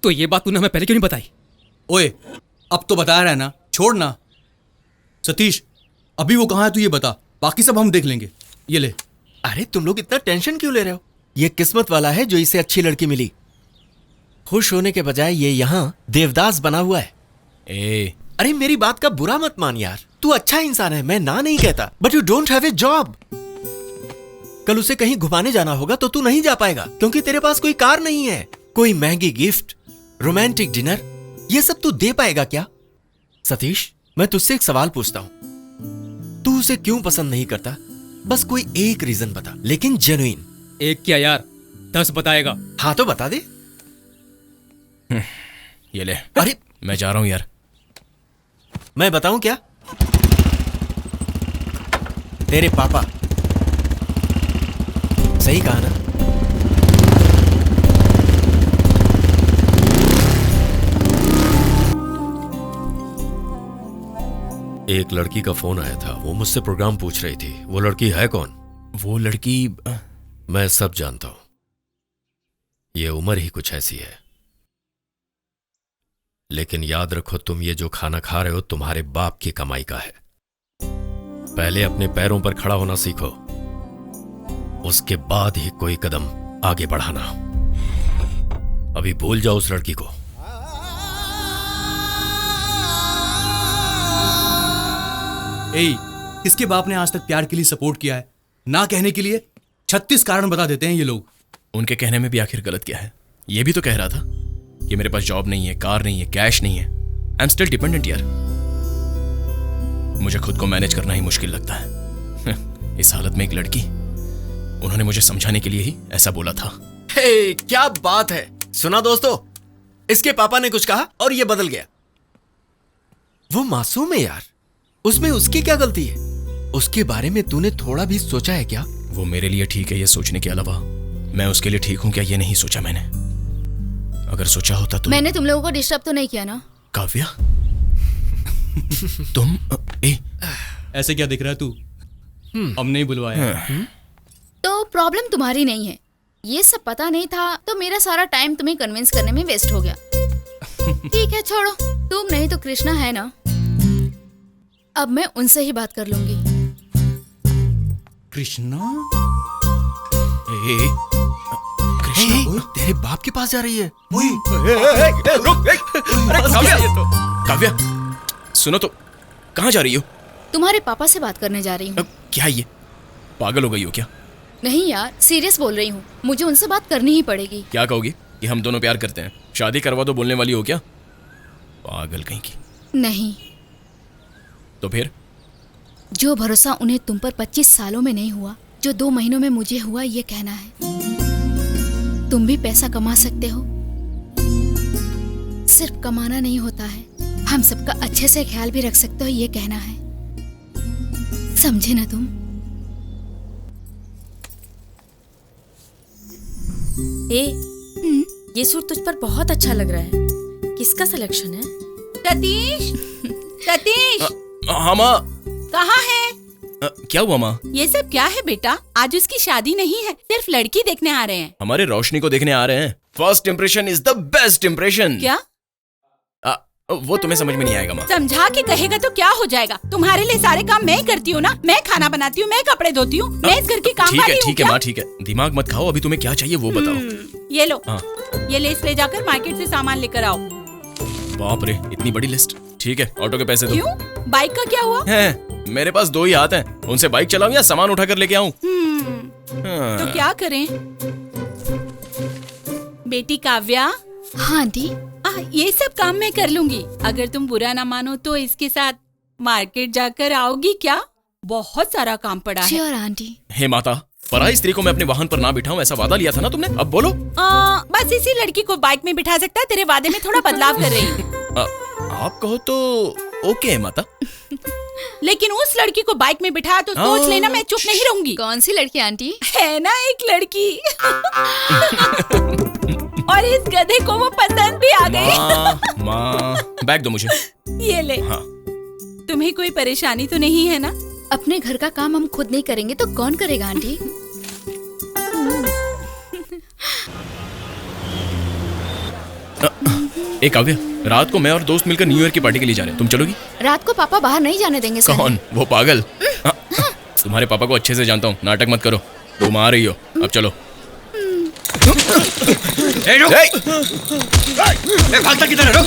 तो ये बात तूने हमें पहले क्यों नहीं बताई? ओए, अब तो बता रहा है ना, छोड़ ना। सतीश, अभी वो कहाँ है तू ये बता, बाकी सब हम देख लेंगे। ये ले। अरे तुम लोग इतना टेंशन क्यों ले रहे हो? ये किस्मत वाला है जो इसे अच्छी लड़की मिली। खुश होने के बजाय ये यहाँ देवदास बना हुआ है। अरे मेरी बात का बुरा मत मान यार, तू अच्छा इंसान है, मैं ना नहीं कहता, but you don't have a job. कल उसे कहीं घुमाने जाना होगा तो तू नहीं जा पाएगा क्योंकि तेरे पास कोई कार नहीं है। कोई महंगी गिफ्ट, रोमांटिक डिनर, ये सब तू दे पाएगा क्या? सतीश, मैं तुझसे एक सवाल पूछता हूं, तू उसे क्यों पसंद नहीं करता? बस कोई एक रीजन बता, लेकिन जेन्युइन। एक क्या यार, 10 बताएगा। हाँ तो बता दे। ये ले। अरे मैं जा रहा हूं यार। मैं बताऊं क्या? तेरे पापा सही कहा ना? एक लड़की का फोन आया था, वो मुझसे प्रोग्राम पूछ रही थी। वो लड़की है कौन? वो लड़की मैं सब जानता हूं, ये उम्र ही कुछ ऐसी है। लेकिन याद रखो, तुम ये जो खाना खा रहे हो तुम्हारे बाप की कमाई का है। पहले अपने पैरों पर खड़ा होना सीखो, उसके बाद ही कोई कदम आगे बढ़ाना। अभी भूल जाओ उस लड़की को। किसके बाप ने आज तक प्यार के लिए सपोर्ट किया है? ना कहने के लिए 36 कारण बता देते हैं ये लोग। उनके कहने में भी आखिर गलत क्या है? ये भी तो कह रहा था कि मेरे पास जॉब नहीं है, कार नहीं है, कैश नहीं है। आई एम स्टिल डिपेंडेंट यार। मुझे खुद को मैनेज करना ही मुश्किल लगता है। इस हालत में एक लड़की, उन्होंने मुझे समझाने के लिए ही ऐसा बोला था। हे, क्या बात है। सुना दोस्तों, इसके पापा ने कुछ कहा और ये बदल गया। वो मासूम है यार, उसमें उसकी क्या गलती है? उसके बारे में तूने थोड़ा भी सोचा है क्या? वो मेरे लिए ठीक है ये सोचने के अलावा मैं उसके लिए ठीक हूं क्या, ये नहीं सोचा मैंने। अगर सोचा होता तो। मैंने तुम लोगों को डिस्टर्ब तो नहीं किया ना? काव्या, तुम ऐसे क्या दिख रहा है तू? हम नहीं बुलवाया। तो प्रॉब्लम तुम्हारी नहीं है, ये सब पता नहीं था तो मेरा सारा टाइम तुम्हें कन्विंस करने में वेस्ट हो गया। ठीक है छोड़ो, तुम नहीं तो कृष्णा है ना, अब मैं उनसे ही बात कर लूंगी। कृष्णा? कृष्णा तेरे बाप के पास जा रही है। काव्या सुनो तो, कहाँ जा रही हो? तुम्हारे पापा से बात करने जा रही हूँ। क्या ये पागल हो गई हो क्या? नहीं यार, सीरियस बोल रही हूँ, मुझे उनसे बात करनी ही पड़ेगी। क्या कहोगी कि हम दोनों प्यार करते हैं, शादी करवा दो बोलने वाली हो क्या? पागल कहीं की। नहीं। तो फिर? जो भरोसा उन्हें तुम पर 25 सालों में नहीं हुआ, जो 2 महीनों में मुझे हुआ, ये कहना है। तुम भी पैसा कमा सकते हो, सिर्फ कमाना नहीं होता है, हम सबका अच्छे से ख्याल भी रख सकते हो, ये कहना है। समझे ना तुम? ये सूट तुझ पर बहुत अच्छा लग रहा है, किसका सिलेक्शन है? सतीश, सतीश। हाँ माँ। कहाँ है? क्या हुआ माँ? ये सब क्या है बेटा? आज उसकी शादी नहीं है, सिर्फ लड़की देखने आ रहे हैं। हमारे रोशनी को देखने आ रहे हैं। First impression is the best impression. क्या? वो तुम्हें समझ में नहीं आएगा माँ। समझा के कहेगा तो क्या हो जाएगा? तुम्हारे लिए सारे काम मैं करती हूँ ना, मैं खाना बनाती हूँ, मैं कपड़े धोती हूँ, मैं इस घर की काम वाली हूँ। ठीक है माँ, ठीक है, दिमाग मत खाओ। अभी तुम्हें क्या चाहिए वो बताओ। ये लो, ये लिस्ट ले जाकर मार्केट से सामान लेकर आओ। बाप रे, इतनी बड़ी लिस्ट। ठीक है, ऑटो के पैसे दो। क्यों? बाइक का क्या हुआ? है, मेरे पास 2 ही हाथ हैं, उनसे बाइक चलाऊं या सामान उठा कर लेके आऊं? तो क्या करें? बेटी काव्या। हाँ आंटी। ये सब काम मैं कर लूंगी, अगर तुम बुरा ना मानो तो इसके साथ मार्केट जाकर आओगी क्या? बहुत सारा काम पड़ा है। Sure aunty. हे माता, पराई स्त्री को मैं अपने वाहन पर ना बिठाऊं, ऐसा वादा लिया था ना तुमने, अब बोलो। बस इसी लड़की को बाइक में बिठा सकता है, तेरे वादे में थोड़ा बदलाव कर रही हूँ। आप कहो तो ओके है माता। लेकिन उस लड़की को बाइक में बिठाया तो सोच लेना मैं चुप नहीं रहूंगी। कौन सी लड़की आंटी? है ना एक लड़की। और इस गधे को वो पसंद भी आ गई। माँ, बैग दो मुझे। ये ले। हाँ। तुम्हें कोई परेशानी तो नहीं है ना? अपने घर का काम हम खुद नहीं करेंगे तो कौन करेगा आंटी? एक काव्या, रात को मैं और दोस्त मिलकर न्यू ईयर की पार्टी के लिए जा रहे हैं, तुम चलोगी? रात को पापा बाहर नहीं जाने देंगे सर। कौन? वो पागल? तुम्हारे पापा को अच्छे से जानता हूँ, नाटक मत करो। तुम आ रही हो, अब चलो। भागता किधर है? रुक।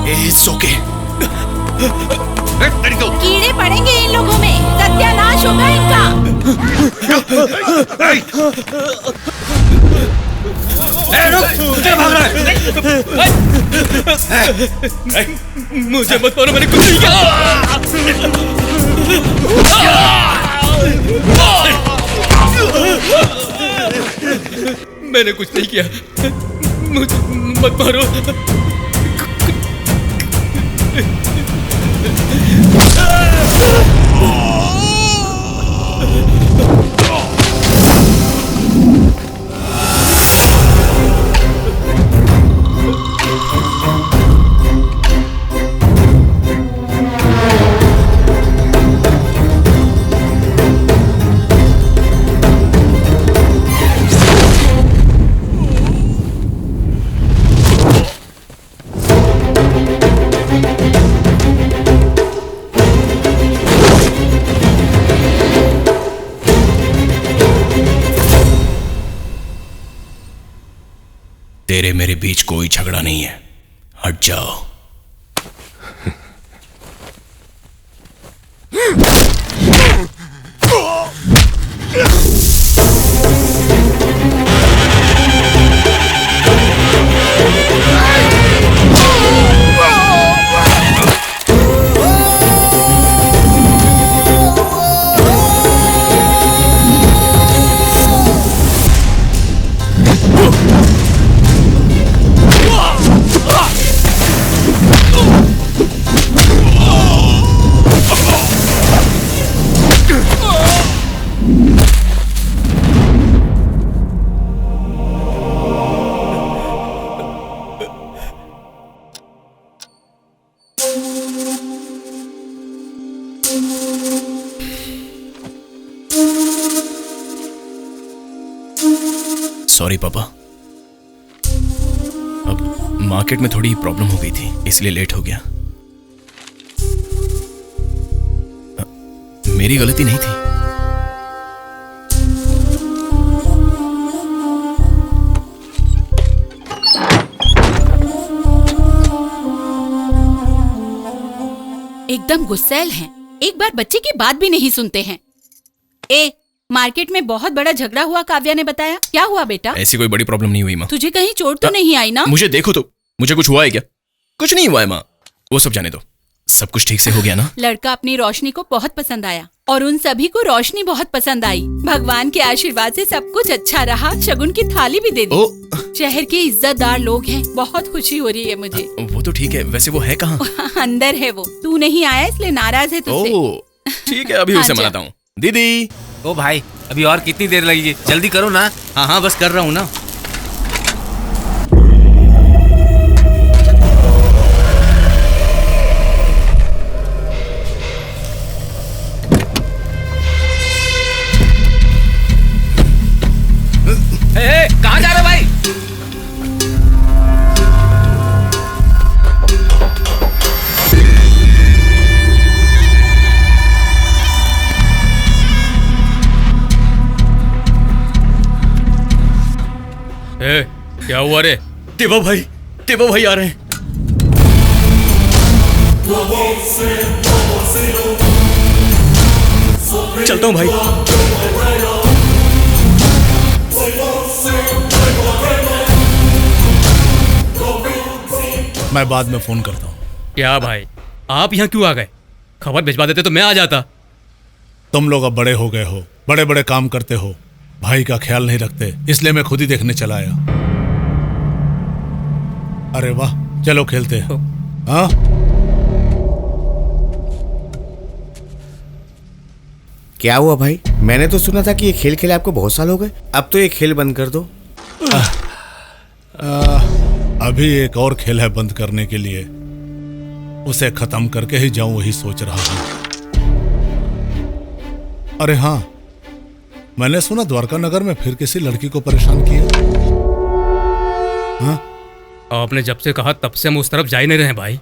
It's okay. कीड़े पड़ेंगे इन लोगों में, सत्यानाश होगा इनका। भाग रहा है? मुझे मत मारो, मैंने कुछ नहीं किया। मैंने कुछ नहीं किया, मुझे मत मारो। तेरे मेरे बीच कोई झगड़ा नहीं है, हट जाओ। सॉरी पापा, अब मार्केट में थोड़ी प्रॉब्लम हो गई थी, इसलिए लेट हो गया। मेरी गलती नहीं थी। एकदम गुस्सैल हैं, एक बार बच्चे की बात भी नहीं सुनते हैं। मार्केट में बहुत बड़ा झगड़ा हुआ, काव्या ने बताया। क्या हुआ बेटा? ऐसी कोई बड़ी प्रॉब्लम नहीं हुई माँ। तुझे कहीं चोट तो नहीं आई ना? मुझे देखो तो, मुझे कुछ हुआ है क्या? कुछ नहीं हुआ है माँ, वो सब जाने दो। सब कुछ ठीक से हो गया ना? लड़का अपनी रोशनी को बहुत पसंद आया और उन सभी को रोशनी बहुत पसंद आई। भगवान के आशीर्वाद से सब कुछ अच्छा रहा। शगुन की थाली भी दे दी। शहर के इज्जतदार लोग हैं, बहुत खुशी हो रही है मुझे। वो तो ठीक है, वैसे वो है कहाँ? अंदर है वो, तू नहीं आया इसलिए नाराज है तुझसे। ठीक है, अभी उसे मनाता हूँ। दीदी। ओ भाई, अभी और कितनी देर लगेगी? जल्दी करो ना। हाँ हाँ, बस कर रहा हूँ ना। कहाँ जा रहे हो भाई? क्या हुआ रे? देवा भाई आ रहे हैं। चलता हूँ भाई। मैं बाद में फोन करता हूँ। क्या भाई, आप यहाँ क्यों आ गए? खबर भिजवा देते तो मैं आ जाता। तुम लोग अब बड़े हो गए हो, बड़े बड़े काम करते हो, भाई का ख्याल नहीं रखते, इसलिए मैं खुद ही देखने चला आया। अरे वाह, चलो खेलते हैं। हाँ क्या हुआ भाई? मैंने तो सुना था कि ये खेल खेले आपको बहुत साल हो गए। अब तो ये खेल बंद कर दो। अभी एक और खेल है बंद करने के लिए, उसे खत्म करके ही जाऊं वही सोच रहा हूं। अरे हाँ, मैंने सुना द्वारका नगर में फिर किसी लड़की को परेशान किया। हाँ? आपने जब से कहा तब से हम उस तरफ जा ही नहीं रहे भाई।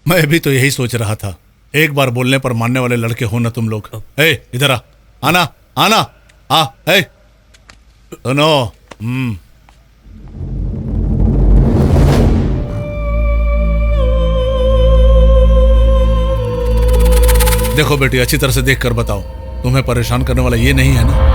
मैं भी तो यही सोच रहा था। एक बार बोलने पर मानने वाले लड़के हो ना तुम लोग। ए, इधर आ, आना आना आ, ए, सुनो। देखो बेटी, अच्छी तरह से देख कर बताओ, तुम्हें परेशान करने वाला ये नहीं है ना?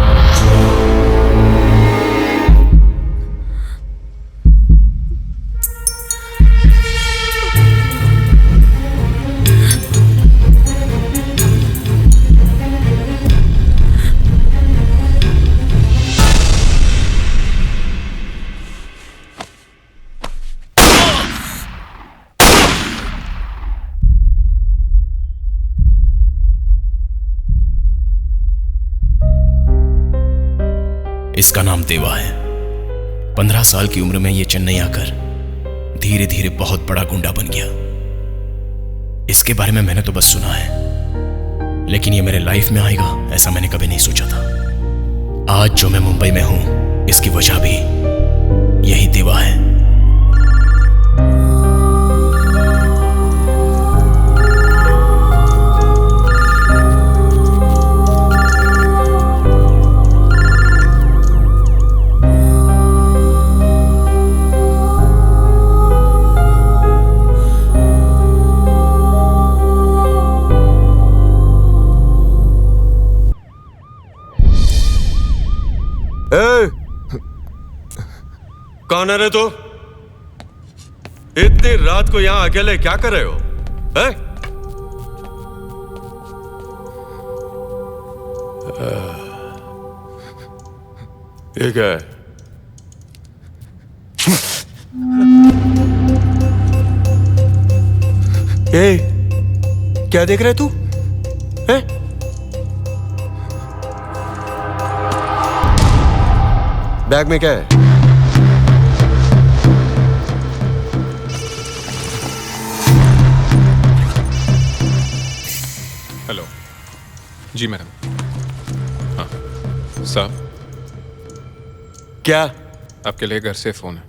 इसका नाम देवा है। 15 साल की उम्र में ये चेन्नई आकर धीरे धीरे बहुत बड़ा गुंडा बन गया। इसके बारे में मैंने तो बस सुना है, लेकिन ये मेरे लाइफ में आएगा ऐसा मैंने कभी नहीं सोचा था। आज जो मैं मुंबई में हूं, इसकी वजह भी यही देवा है। कौन है रे तू? इतनी रात को यहां अकेले क्या कर रहे हो? है? ये क्या है? ए, क्या देख रहे तू? है? बैग में क्या है? हेलो जी मैडम। हाँ साहब, क्या? आपके लिए घर से फोन है।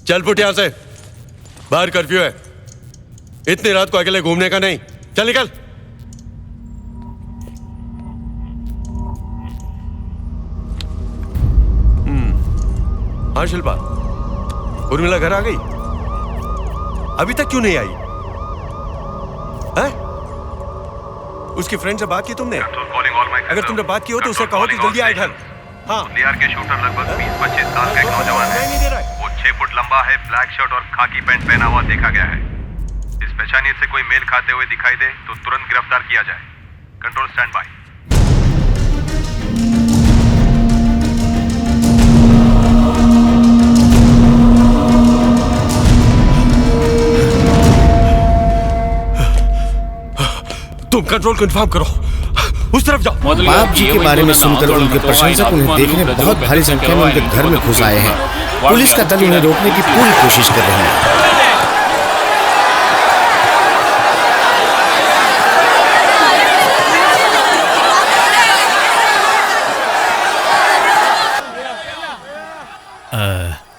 चल फुट यहां से, बाहर कर्फ्यू है। इतनी रात को अकेले घूमने का नहीं। चल निकल। हाँ शिल्पा, उर्मिला घर आ गई? अभी तक क्यों नहीं आई? है? उसकी फ्रेंड से बात की तुमने? अगर तुमने बात की हो तो उससे कहो कि जल्दी आए घर। हाँ। बिहार के शूटर लगभग 20-25 साल का एक नौजवान है। वो 6 फुट लंबा है, ब्लैक शर्ट और खाकी पैंट पहना हुआ देखा गया है। इस पहचानियत से कोई मेल खाते हुए दिखाई दे तो तुरंत गिरफ्तार किया जाए। Control stand by. तुम कंट्रोल कंफर्म करो, उस तरफ जाओ। बाप जी के बारे में सुनकर उनके प्रशंसक उन्हें देखने बहुत भारी संख्या में उनके घर में घुस आए हैं। पुलिस का दल उन्हें रोकने की पूरी कोशिश कर रही है।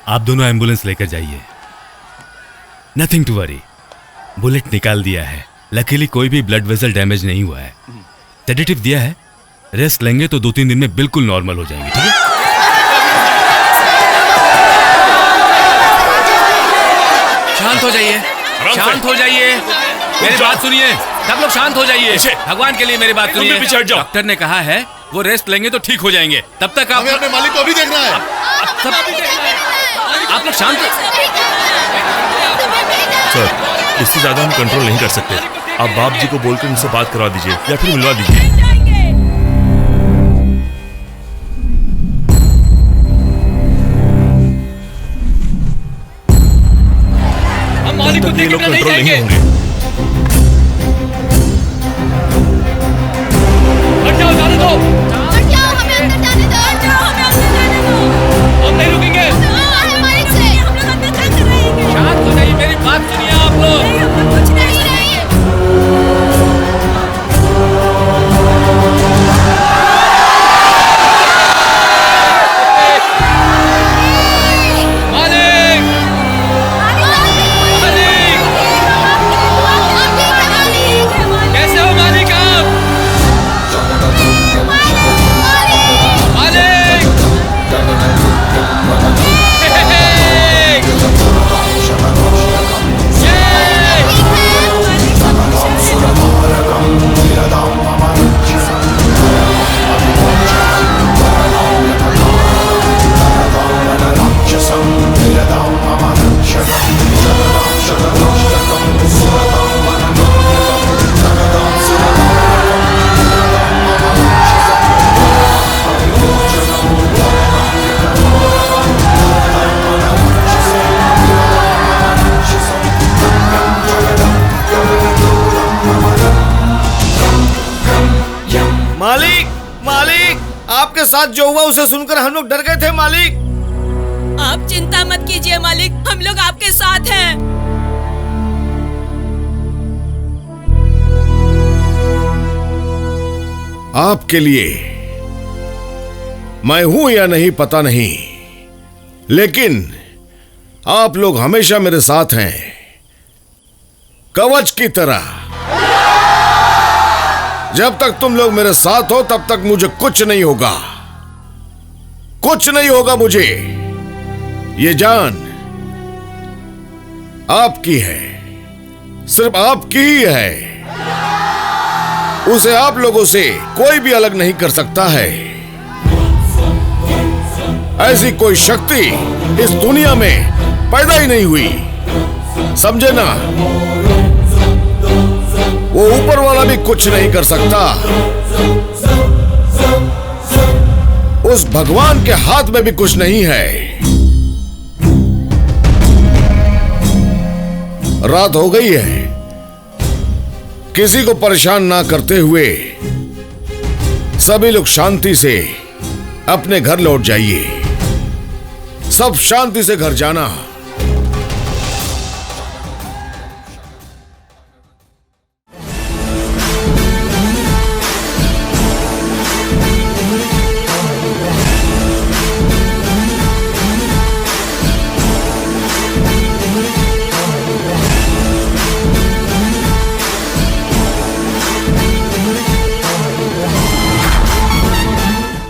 आप दोनों एम्बुलेंस लेकर जाइए। नथिंग टू वरी, बुलेट निकाल दिया है। लकीली कोई भी ब्लड वेसल डैमेज नहीं हुआ है। सेडेटिव दिया है, रेस्ट लेंगे तो 2-3 दिन में बिल्कुल नॉर्मल हो जाएंगे। ठीक है? शांत हो जाइए, शांत हो जाइए, मेरी बात सुनिए। सब लोग शांत हो जाइए, भगवान के लिए मेरी बात सुनिए। डॉक्टर ने कहा है वो रेस्ट लेंगे तो ठीक हो जाएंगे। तब तक आप अपने मालिक को अभी देखना है। आप लोग शांत। सर, इससे ज्यादा हम कंट्रोल नहीं कर सकते। आप बाप जी को बोलकर उनसे बात करवा दीजिए या फिर मिलवा दीजिए। बाद ये लोग कंट्रोल नहीं होंगे। हट जाओ, जाने दो। हट जाओ, हमें अंदर जाने दो। हट जाओ, हमें अंदर जाने दो। हम नहीं रुकेंगे। हमारे मालिक से हम लोग अंदर कैसे रहेंगे? शांत हो जाइए, मेरी बात सुनिए आप लोग। नहीं, हम लोग कुछ नहीं रहेंगे। कैसे हो मालिक आप? मालिक, मालिक, आपके साथ जो हुआ उसे सुनकर हम लोग डर गए थे मालिक। आप चिंता मत कीजिए मालिक, हम लोग आपके साथ हैं। आपके लिए मैं हूं या नहीं पता नहीं, लेकिन आप लोग हमेशा मेरे साथ हैं, कवच की तरह। जब तक तुम लोग मेरे साथ हो तब तक मुझे कुछ नहीं होगा, कुछ नहीं होगा मुझे। ये जान आपकी है, सिर्फ आपकी ही है। उसे आप लोगों से कोई भी अलग नहीं कर सकता है। ऐसी कोई शक्ति इस दुनिया में पैदा ही नहीं हुई, समझे ना? वो ऊपर वाला भी कुछ नहीं कर सकता। उस भगवान के हाथ में भी कुछ नहीं है। रात हो गई है, किसी को परेशान ना करते हुए सभी लोग शांति से अपने घर लौट जाइए। सब शांति से घर जाना।